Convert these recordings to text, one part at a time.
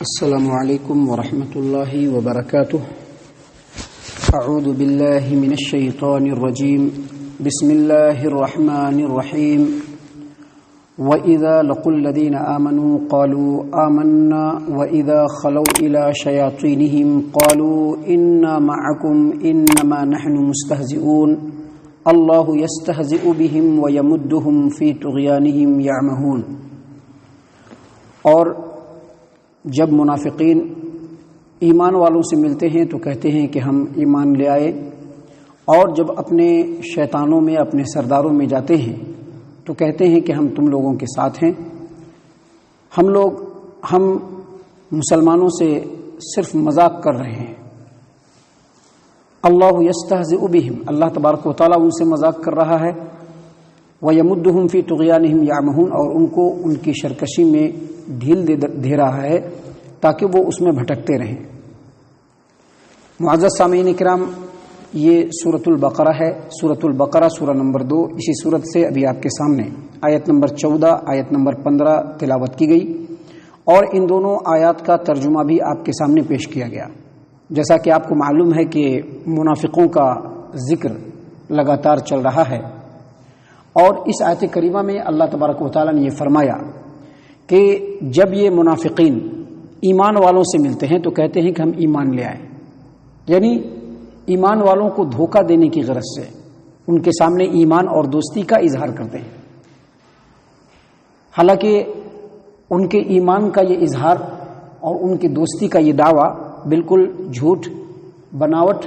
السلام علیکم ورحمۃ اللہ وبرکاتہ۔ اعوذ باللہ من الشیطان الرجیم، بسم اللہ الرحمن الرحیم۔ وَإِذَا لَقُوا الَّذِينَ آمَنُوا قَالُوا آمَنَّا وَإِذَا خَلَوْا إِلَى شَيَاطِينِهِمْ قَالُوا إِنَّا مَعَكُمْ إِنَّمَا نَحْنُ مُسْتَهْزِئُونَ اللہ یستہزئ بہم ویمدہم فی طغیانہم یعمہون۔ اور جب منافقین ایمان والوں سے ملتے ہیں تو کہتے ہیں کہ ہم ایمان لے آئے، اور جب اپنے شیطانوں میں اپنے سرداروں میں جاتے ہیں تو کہتے ہیں کہ ہم تم لوگوں کے ساتھ ہیں، ہم مسلمانوں سے صرف مذاق کر رہے ہیں۔ اللہ یستہزئ بہم، اللہ تبارک و تعالیٰ ان سے مذاق کر رہا ہے، ویمدہم فی طغیانہم یعمہون، اور ان کو ان کی سرکشی میں ڈھیل دے رہا ہے تاکہ وہ اس میں بھٹکتے رہیں۔ معزز سامعین کرام، یہ سورۃ البقرہ ہے، سورۃ البقرہ سورہ نمبر 2۔ اسی سورت سے ابھی آپ کے سامنے آیت نمبر 14 آیت نمبر 15 تلاوت کی گئی، اور ان دونوں آیات کا ترجمہ بھی آپ کے سامنے پیش کیا گیا۔ جیسا کہ آپ کو معلوم ہے کہ منافقوں کا ذکر لگاتار چل رہا ہے، اور اس آیت کریمہ میں اللہ تبارک و تعالیٰ نے یہ فرمایا کہ جب یہ منافقین ایمان والوں سے ملتے ہیں تو کہتے ہیں کہ ہم ایمان لے آئے، یعنی ایمان والوں کو دھوکہ دینے کی غرض سے ان کے سامنے ایمان اور دوستی کا اظہار کرتے ہیں، حالانکہ ان کے ایمان کا یہ اظہار اور ان کی دوستی کا یہ دعویٰ بالکل جھوٹ، بناوٹ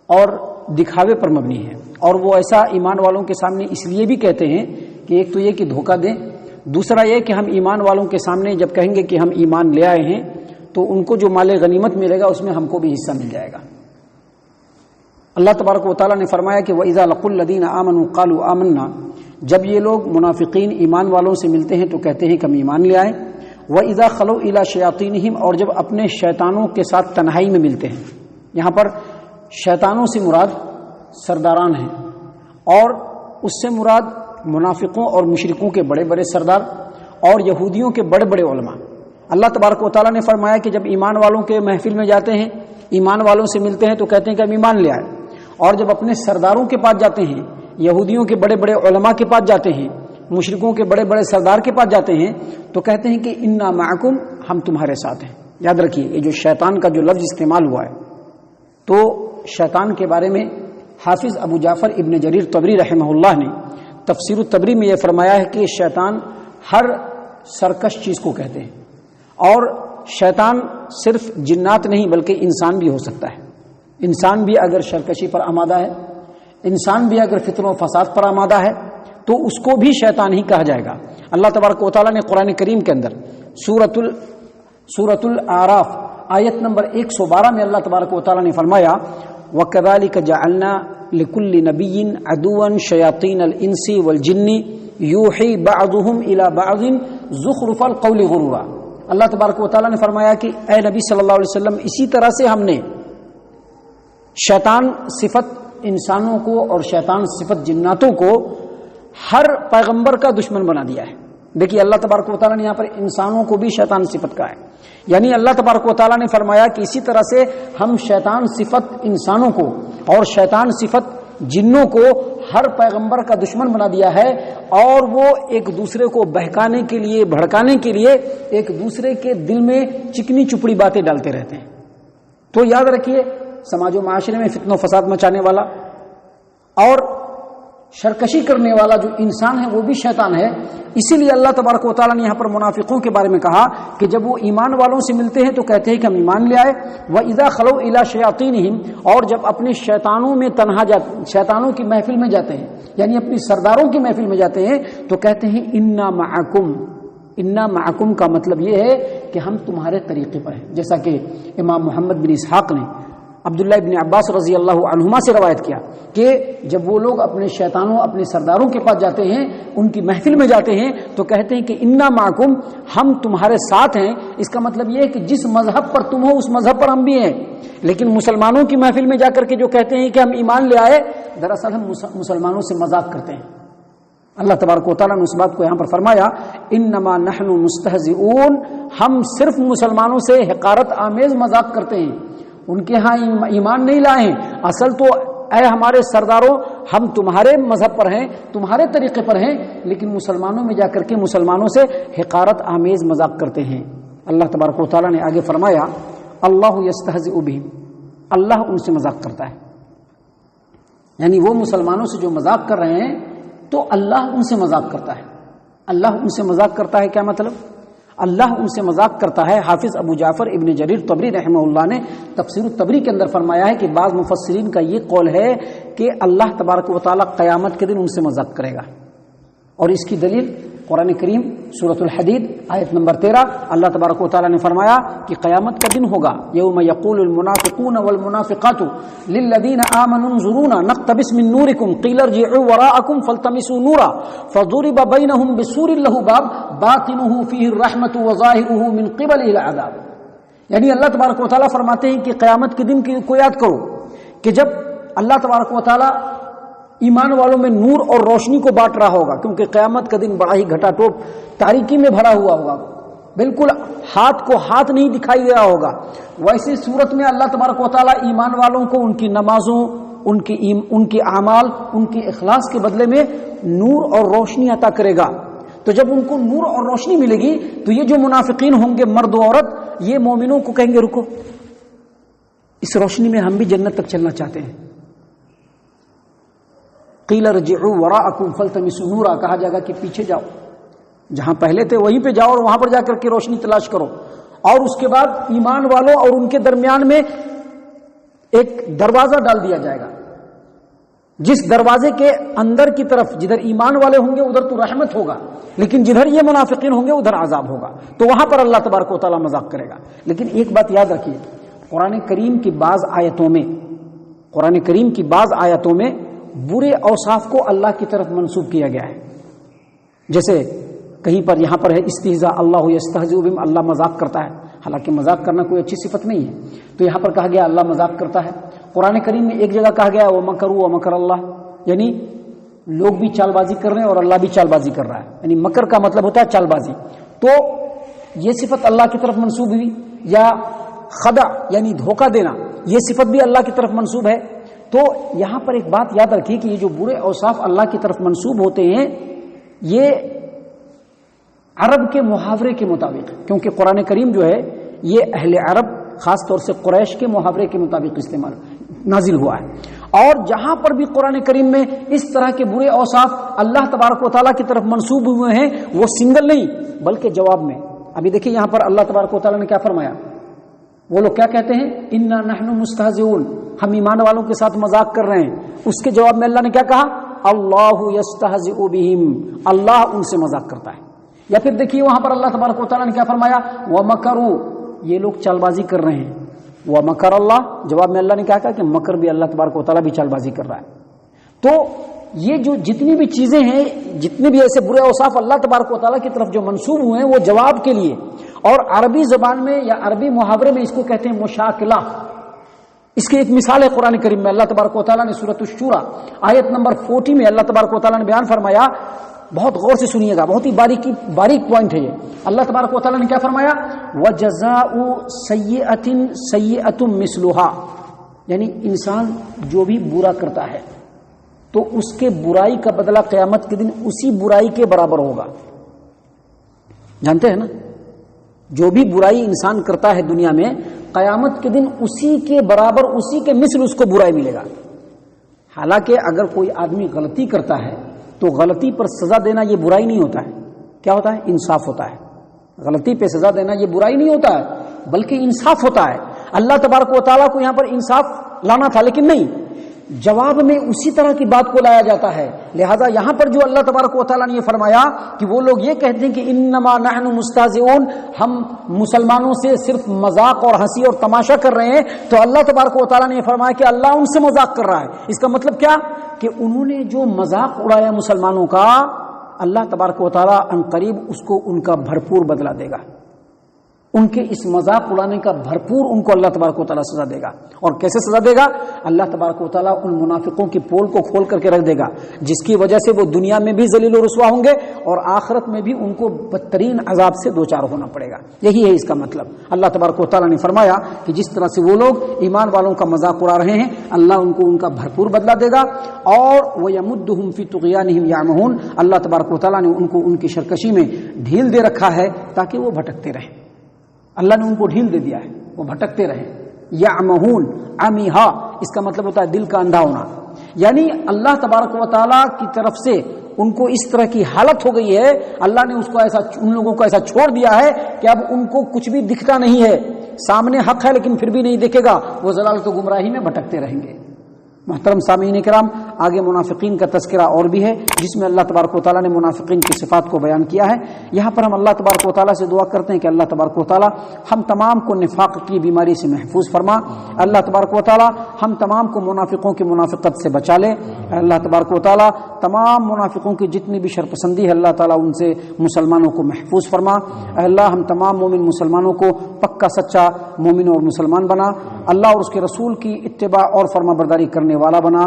اور دکھاوے پر مبنی ہے، اور وہ ایسا ایمان والوں کے سامنے اس لیے بھی کہتے ہیں کہ ایک تو یہ کہ دھوکہ دیں، دوسرا یہ کہ ہم ایمان والوں کے سامنے جب کہیں گے کہ ہم ایمان لے آئے ہیں تو ان کو جو مال غنیمت ملے گا اس میں ہم کو بھی حصہ مل جائے گا۔ اللہ تبارک و تعالیٰ نے فرمایا کہ وَإِذَا لَقُوا الَّذِينَ آمَنُوا قَالُوا آمَنَّا، جب یہ لوگ منافقین ایمان والوں سے ملتے ہیں تو کہتے ہیں کہ ہم ایمان لے آئے، وَإِذَا خَلَوْا إِلَى شَيَاطِينِهِمْ، اور جب اپنے شیطانوں کے ساتھ تنہائی میں ملتے ہیں۔ یہاں پر شیطانوں سے مراد سرداران ہیں، اور اس سے مراد منافقوں اور مشرکوں کے بڑے بڑے سردار اور یہودیوں کے بڑے بڑے علماء۔ اللہ تبارک و تعالیٰ نے فرمایا کہ جب ایمان والوں کے محفل میں جاتے ہیں، ایمان والوں سے ملتے ہیں تو کہتے ہیں کہ ہم ایمان لے آئے، اور جب اپنے سرداروں کے پاس جاتے ہیں، یہودیوں کے بڑے بڑے علماء کے پاس جاتے ہیں، مشرکوں کے بڑے بڑے سردار کے پاس جاتے ہیں تو کہتے ہیں کہ انا معکم، ہم تمہارے ساتھ ہیں۔ یاد رکھیے، یہ جو شیطان کا جو لفظ استعمال ہوا ہے، تو شیطان کے بارے میں حافظ ابو جعفر ابن جریر طبری رحمہ اللہ نے تفسیر الطبری میں یہ فرمایا ہے کہ شیطان ہر سرکش چیز کو کہتے ہیں، اور شیطان صرف جنات نہیں بلکہ انسان بھی ہو سکتا ہے۔ انسان بھی اگر سرکشی پر آمادہ ہے، انسان بھی اگر فتنہ و فساد پر آمادہ ہے تو اس کو بھی شیطان ہی کہا جائے گا۔ اللہ تبارک و تعالیٰ نے قرآن کریم کے اندر سورۃ الاعراف آیت نمبر 112 میں اللہ تبارک و تعالیٰ نے فرمایا وَكَذَلِكَ جَعَلْنَا لِكُلِّ نَبِيٍّ عَدُوًّا شَيَاطِينَ الْإِنسِ وَالْجِنِّ يُوحِي بَعْضُهُمْ إِلَى بَعْضٍ زُخْرُفَ الْقَوْلِ غُرُورًا۔ اللہ تبارک و تعالیٰ نے فرمایا کہ اے نبی صلی اللہ علیہ وسلم، اسی طرح سے ہم نے شیطان صفت انسانوں کو اور شیطان صفت جناتوں کو ہر پیغمبر کا دشمن بنا دیا ہے۔ دیکھیے، اللہ تبارک و تعالیٰ نے یہاں پر انسانوں کو بھی شیطان صفت کا ہے، یعنی اللہ تبارک و تعالیٰ نے فرمایا کہ اسی طرح سے ہم شیطان صفت انسانوں کو اور شیطان صفت جنوں کو ہر پیغمبر کا دشمن بنا دیا ہے، اور وہ ایک دوسرے کو بہکانے کے لیے، بھڑکانے کے لیے ایک دوسرے کے دل میں چکنی چپڑی باتیں ڈالتے رہتے ہیں۔ تو یاد رکھیے، سماج و معاشرے میں فتنہ و فساد مچانے والا اور سرکشی کرنے والا جو انسان ہے وہ بھی شیطان ہے۔ اسی لیے اللہ تبارک و تعالیٰ نے یہاں پر منافقوں کے بارے میں کہا کہ جب وہ ایمان والوں سے ملتے ہیں تو کہتے ہیں کہ ہم ایمان لے آئے، وَإِذَا خَلَوْا إِلَى شَيَاطِينِهِمْ، اور جب اپنے شیطانوں میں شیطانوں کی محفل میں جاتے ہیں، یعنی اپنی سرداروں کی محفل میں جاتے ہیں تو کہتے ہیں انا معکم۔ انا معکم کا مطلب یہ ہے کہ ہم تمہارے طریقے پر ہیں، جیسا کہ امام محمد بن اسحاق نے عبداللہ ابن عباس رضی اللہ عنہما سے روایت کیا کہ جب وہ لوگ اپنے شیطانوں، اپنے سرداروں کے پاس جاتے ہیں، ان کی محفل میں جاتے ہیں تو کہتے ہیں کہ انا معکم، ہم تمہارے ساتھ ہیں۔ اس کا مطلب یہ ہے کہ جس مذہب پر تم ہو اس مذہب پر ہم بھی ہیں۔ لیکن مسلمانوں کی محفل میں جا کر کے جو کہتے ہیں کہ ہم ایمان لے آئے، دراصل ہم مسلمانوں سے مذاق کرتے ہیں، اللہ تبارک و تعالیٰ نے اس بات کو یہاں پر فرمایا انما نحن مستہزئون، ہم صرف مسلمانوں سے حقارت آمیز مذاق کرتے ہیں، ان کے ہاں ایمان نہیں لائے ہیں، اصل تو اے ہمارے سرداروں ہم تمہارے مذہب پر ہیں، تمہارے طریقے پر ہیں، لیکن مسلمانوں میں جا کر کے مسلمانوں سے حقارت آمیز مذاق کرتے ہیں۔ اللہ تبارک و تعالیٰ نے آگے فرمایا اللہ یستہزئ بہم، اللہ ان سے مذاق کرتا ہے، یعنی وہ مسلمانوں سے جو مذاق کر رہے ہیں تو اللہ ان سے مذاق کرتا ہے۔ اللہ ان سے مذاق کرتا ہے کیا مطلب؟ اللہ ان سے مذاق کرتا ہے۔ حافظ ابو جعفر ابن جریر طبری رحمہ اللہ نے تفسیر الطبری کے اندر فرمایا ہے کہ بعض مفسرین کا یہ قول ہے کہ اللہ تبارک و تعالیٰ قیامت کے دن ان سے مذاق کرے گا، اور اس کی دلیل قرآن کریم سورۃ الحدید آیت نمبر 13 اللہ تبارک و تعالیٰ نے فرمایا کہ قیامت کا دن ہوگا، یوم یقول المنافقون والمنافقات للذین آمنوا انظرونا نقتبس من نورکم قیل ارجعوا وراءکم فالتمسوا نورا فضرب بینہم بسور لہ باب باطنہ فیہ الرحمۃ وظاہرہ من قبلہ العذاب۔ یعنی اللہ تبارک و تعالیٰ فرماتے ہیں کہ قیامت کے دن کو یاد کرو کہ جب اللہ تبارک و تعالیٰ ایمان والوں میں نور اور روشنی کو بانٹ رہا ہوگا، کیونکہ قیامت کا دن بڑا ہی گھٹا ٹوپ تاریکی میں بھرا ہوا ہوگا، بالکل ہاتھ کو ہاتھ نہیں دکھائی دے رہا ہوگا۔ ویسی صورت میں اللہ تبارک و تعالیٰ ایمان والوں کو ان کی نمازوں، ان کے اعمال، ان کے اخلاص کے بدلے میں نور اور روشنی عطا کرے گا۔ تو جب ان کو نور اور روشنی ملے گی تو یہ جو منافقین ہوں گے مرد و عورت، یہ مومنوں کو کہیں گے رکو، اس روشنی میں ہم بھی جنت تک چلنا چاہتے ہیں۔ قیل ارجعوا وراءکم فالتمسوا نورا، کہا جائے گا کہ پیچھے جاؤ، جہاں پہلے تھے وہیں پہ جاؤ اور وہاں پر جا کر کے روشنی تلاش کرو۔ اور اس کے بعد ایمان والوں اور ان کے درمیان میں ایک دروازہ ڈال دیا جائے گا، جس دروازے کے اندر کی طرف جدھر ایمان والے ہوں گے ادھر تو رحمت ہوگا، لیکن جدھر یہ منافقین ہوں گے ادھر عذاب ہوگا، تو وہاں پر اللہ تبارک و تعالیٰ مذاق کرے گا۔ لیکن ایک بات یاد رکھیے، قرآن کریم کی بعض آیتوں میں برے اوصاف کو اللہ کی طرف منسوب کیا گیا ہے، جیسے کہیں پر یہاں پر ہے استہزاء اللہ یستہزئ بہم، اللہ مذاق کرتا ہے، حالانکہ مذاق کرنا کوئی اچھی صفت نہیں ہے، تو یہاں پر کہا گیا اللہ مذاق کرتا ہے۔ قرآن کریم میں ایک جگہ کہا گیا وَمَكَرُوا وَمَكَرَ اللَّهُ، یعنی لوگ بھی چال بازی کر رہے ہیں اور اللہ بھی چال بازی کر رہا ہے، یعنی مکر کا مطلب ہوتا ہے چال بازی، تو یہ صفت اللہ کی طرف منسوب ہوئی، یا خدع یعنی دھوکہ دینا، یہ صفت بھی اللہ کی طرف منسوب ہے۔ تو یہاں پر ایک بات یاد رکھیے کہ یہ جو برے اوصاف اللہ کی طرف منسوب ہوتے ہیں یہ عرب کے محاورے کے مطابق، کیونکہ قرآن کریم جو ہے یہ اہل عرب خاص طور سے قریش کے محاورے کے مطابق استعمال نازل ہوا ہے، اور جہاں پر بھی قرآن کریم میں اس طرح کے برے اوصاف اللہ تبارک و تعالیٰ کی طرف منسوب ہوئے ہیں وہ سنگل نہیں بلکہ جواب میں۔ ابھی دیکھیے یہاں پر اللہ تبارک و تعالیٰ نے کیا فرمایا، وہ لوگ کیا کہتے ہیں انا نحن مستہزئون، ہم ایمان والوں کے ساتھ مذاق کر رہے ہیں، اس کے جواب میں اللہ نے کیا کہا اللہ یستہزئ بہم، اللہ ان سے مذاق کرتا ہے۔ یا پھر دیکھیے وہاں پر اللہ تبارک و تعالیٰ نے کیا فرمایا وَمَكَرُوا، یہ لوگ چال بازی کر رہے ہیں، وَمَكَرَ اللَّهُ، جواب میں اللہ نے کیا کہا کہ مکر بھی اللہ تبارک و تعالیٰ بھی چال بازی کر رہا ہے۔ تو یہ جو جتنی بھی چیزیں ہیں، جتنے بھی ایسے برے اوصاف اللہ تبارک و تعالیٰ کی طرف جو منسوب ہوئے ہیں وہ جواب کے لیے، اور عربی زبان میں یا عربی محاورے میں اس کو کہتے ہیں مشاکلہ۔ اس کی ایک مثال ہے قرآن کریم میں، اللہ تبارک و تعالیٰ نے سورۃ الشورى آیت نمبر 40 میں اللہ تبارک و تعالیٰ نے بیان فرمایا، بہت غور سے سنیے گا، بہت ہی باریک پوائنٹ ہے یہ۔ اللہ تبارک و تعالیٰ نے کیا فرمایا وَجَزَاءُ سَيِّئَةٍ سَيِّئَةٌ مِثْلُهَا، یعنی انسان جو بھی برا کرتا ہے تو اس کے برائی کا بدلہ قیامت کے دن اسی برائی کے برابر ہوگا۔ جانتے ہیں نا، جو بھی برائی انسان کرتا ہے دنیا میں قیامت کے دن اسی کے برابر، اسی کے مثل اس کو برائی ملے گا۔ حالانکہ اگر کوئی آدمی غلطی کرتا ہے تو غلطی پر سزا دینا یہ برائی نہیں ہوتا ہے، کیا ہوتا ہے انصاف ہوتا ہے۔ غلطی پہ سزا دینا یہ برائی نہیں ہوتا ہے بلکہ انصاف ہوتا ہے۔ اللہ تبارک و تعالیٰ کو یہاں پر انصاف لانا تھا لیکن نہیں، جواب میں اسی طرح کی بات کو لایا جاتا ہے۔ لہذا یہاں پر جو اللہ تبارک و تعالیٰ نے یہ فرمایا کہ وہ لوگ یہ کہتے ہیں کہ انما نحن مستہزئون، ہم مسلمانوں سے صرف مذاق اور ہنسی اور تماشا کر رہے ہیں، تو اللہ تبارک و تعالیٰ نے یہ فرمایا کہ اللہ ان سے مذاق کر رہا ہے۔ اس کا مطلب کیا کہ انہوں نے جو مذاق اڑایا مسلمانوں کا، اللہ تبارک و تعالیٰ ان قریب اس کو ان کا بھرپور بدلہ دے گا۔ ان کے اس مذاق اڑانے کا بھرپور ان کو اللہ تبارک و تعالیٰ سزا دے گا. اور کیسے سزا دے گا؟ اللہ تبارک و تعالیٰ ان منافقوں کی پول کو کھول کر کے رکھ دے گا، جس کی وجہ سے وہ دنیا میں بھی ذلیل و رسوا ہوں گے اور آخرت میں بھی ان کو بدترین عذاب سے دوچار ہونا پڑے گا. یہی ہے اس کا مطلب. اللہ تبارک و تعالیٰ نے فرمایا کہ جس طرح سے وہ لوگ ایمان والوں کا مذاق اڑا رہے ہیں، اللہ ان کو ان کا بھرپور بدلہ دے گا. اور وَيَمُدُّهُمْ فِي طُغْيَانِهِمْ يَعْمَهُونَ، اللہ تبارک و تعالیٰ نے ان کو ان کی سرکشی میں ڈھیل دے رکھا ہے تاکہ وہ بھٹکتے رہیں. اللہ نے ان کو ڈھیل دے دیا ہے، وہ بھٹکتے رہیں. یعمہون، عمیہا اس کا مطلب ہوتا ہے دل کا اندھا ہونا. یعنی اللہ تبارک و تعالیٰ کی طرف سے ان کو اس طرح کی حالت ہو گئی ہے، اللہ نے ان لوگوں کو ایسا چھوڑ دیا ہے کہ اب ان کو کچھ بھی دکھتا نہیں ہے. سامنے حق ہے لیکن پھر بھی نہیں دیکھے گا، وہ ضلالت و گمراہی میں بھٹکتے رہیں گے. محترم سامعین کرام، آگے منافقین کا تذکرہ اور بھی ہے جس میں اللہ تبارک و تعالیٰ نے منافقین کی صفات کو بیان کیا ہے. یہاں پر ہم اللہ تبارک و تعالیٰ سے دعا کرتے ہیں کہ اللہ تبارک و تعالیٰ ہم تمام کو نفاق کی بیماری سے محفوظ فرما. اللہ تبارک و تعالیٰ ہم تمام کو منافقوں کی منافقت سے بچا لے. اللہ تبارک و تعالیٰ تمام منافقوں کی جتنی بھی شرپسندی ہے اللہ تعالیٰ ان سے مسلمانوں کو محفوظ فرما. اللہ ہم تمام مومن مسلمانوں کو پکا سچا مومن اور مسلمان بنا. اللہ اور اس کے رسول کی اتباع اور فرما برداری کرنے والا بنا.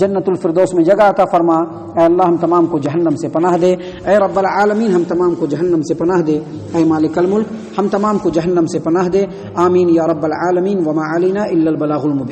جنت الفردوس میں جگہ عطا فرما. اے اللہ ہم تمام کو جہنم سے پناہ دے. اے رب العالمین ہم تمام کو جہنم سے پناہ دے. اے مالک الملک ہم تمام کو جہنم سے پناہ دے. آمین یا رب العالمین. وما علینا الا البلاغ المبین.